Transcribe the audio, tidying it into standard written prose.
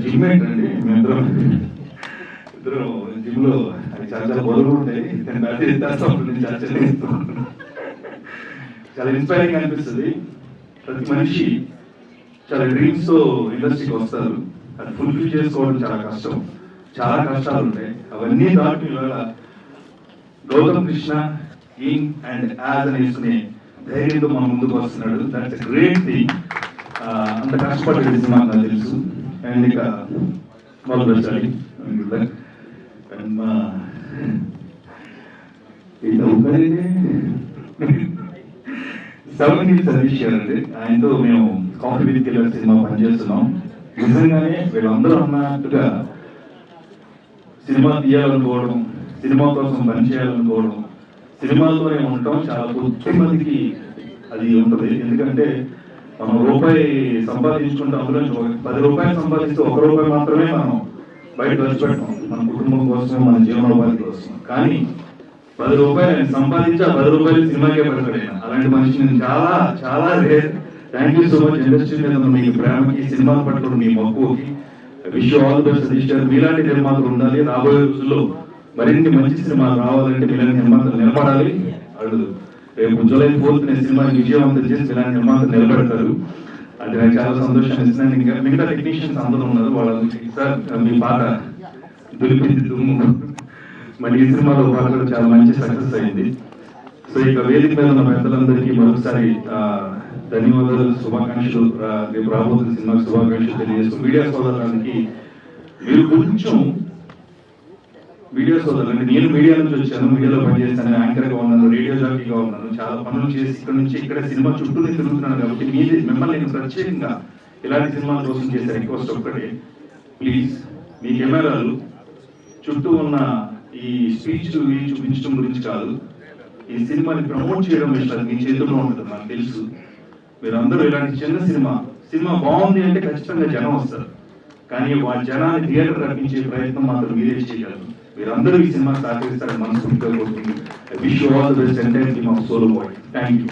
Gym ఏంటండి మేమిద్దరం ఇద్దరు జిమ్ లో అది చాలా చాలా బరువులు ఉంటాయి. చాలా ఇన్స్పైరింగ్ అనిపిస్తుంది. ప్రతి మనిషి చాలా డ్రీమ్స్ తో ఇండస్ట్రీకి వస్తారు. అది ఫుల్ఫిల్ చేసుకోవడం చాలా కష్టం, చాలా కష్టాలు ఉంటాయి. అవన్నీ దాటి ఇవాళ Gautam Krishna in and as అని వేసుకునే ధైర్యంతో మన ముందుకు వస్తున్నాడు. That's great thing. అంత కష్టపడ్డ సినిమా నాకు తెలుసు. అండ్ ఇక వాళ్ళు పెట్టాలి అండ్ మా సెవెన్ సతీష్ గారు అండి, ఆయనతో మేము కాఫీ విత్ కిల్లర్ సినిమా పనిచేస్తున్నాం. నిజంగానే వీళ్ళందరూ అన్నట్టుగా సినిమా తీయాలనుకోవడం, సినిమా కోసం పనిచేయాలనుకోవడం, సినిమాలతోనే ఉండటం చాలా కొద్ది మందికి అది ఉంటుంది. ఎందుకంటే మనం రూపాయి సంపాదించుకుంటే అందులో 10 రూపాయలు సంపాదిస్తే 1 రూపాయి మాత్రమే మనం బయట ఖర్చు పెట్టాం, మన కుటుంబం కోసం, మన జీవనోపాధి కోసం. కానీ 10 రూపాయలు సంపాదించి ఆ 10 రూపాయలు సినిమాకే పెడతాడు. అలాంటి మనిషి నేను చాలా చాలా rare. Thank you so much. Industry మీద మీ ప్రేమకి, సినిమా పట్ల మీ మక్కువకి wish all the best Satish garu. మీలాంటి నిర్మాతలు ఉండాలి. రాబోయే రోజుల్లో మరిన్ని మంచి సినిమాలు రావాలంటే మీలాంటి నిర్మాతలు నిలబడాలి. వాళ్ళు రేపు జూలై 4th సినిమాని విజయవంతం చేసి ఇలాంటి నిర్మాతలు నిలబెడతారు. అది నాకు చాలా సంతోషం ఇస్తున్నాను. ఇంకా మిగతా టెక్నీషియన్స్ అందరూ ఉన్నారు. వాళ్ళకి సార్ మీ పాట దొరికింది దుమ్ము, మరి ఈ సినిమాలో పాట కూడా చాలా మంచి సక్సెస్ అయింది. సో ఇక వేదిక మీద ఉన్న పెద్దలందరికీ మరొకసారి ధన్యవాదాలు, శుభాకాంక్షలు. రేపు రాబోతున్న సినిమాకి శుభాకాంక్షలు తెలియజేస్తూ మీడియా సోదరులకి మీరు కొంచెం మీడియా సోదరులు, నేను మీడియా నుంచి వచ్చాను, మీడియాలో పనిచేస్తాను, యాంకర్ గా ఉన్నాను, రేడియో జాకీగా ఉన్నాను, చాలా పనులు చేసి ఇక్కడ నుంచి ఇక్కడ సినిమా చుట్టూ తిరుగుతున్నాను. కాబట్టి మిమ్మల్ని నేను ప్రత్యేకంగా ఇలాంటి సినిమాల కోసం చేసే రిక్వెస్ట్ ఒక్కటే, ప్లీజ్ మీ కెమెరాలు చుట్టూ ఉన్న ఈ స్పీచ్ చూపించడం గురించి కాదు, ఈ సినిమాని ప్రమోట్ చేయడం విషయాలు మీ చేతుల్లో ఉంటుంది. నాకు తెలుసు మీరందరూ ఇలాంటి చిన్న సినిమా బాగుంది అంటే ఖచ్చితంగా జనం వస్తారు. కానీ ఆ జనాన్ని థియేటర్ రప్పించే ప్రయత్నం మాత్రం మీరే చేయగలరు. మీరందరూ ఈ సినిమా సహకరిస్తారని మనస్ఫూర్తిగా కోరుకుంటున్నాను. Wish you all the best entire team of solo boy. Thank you.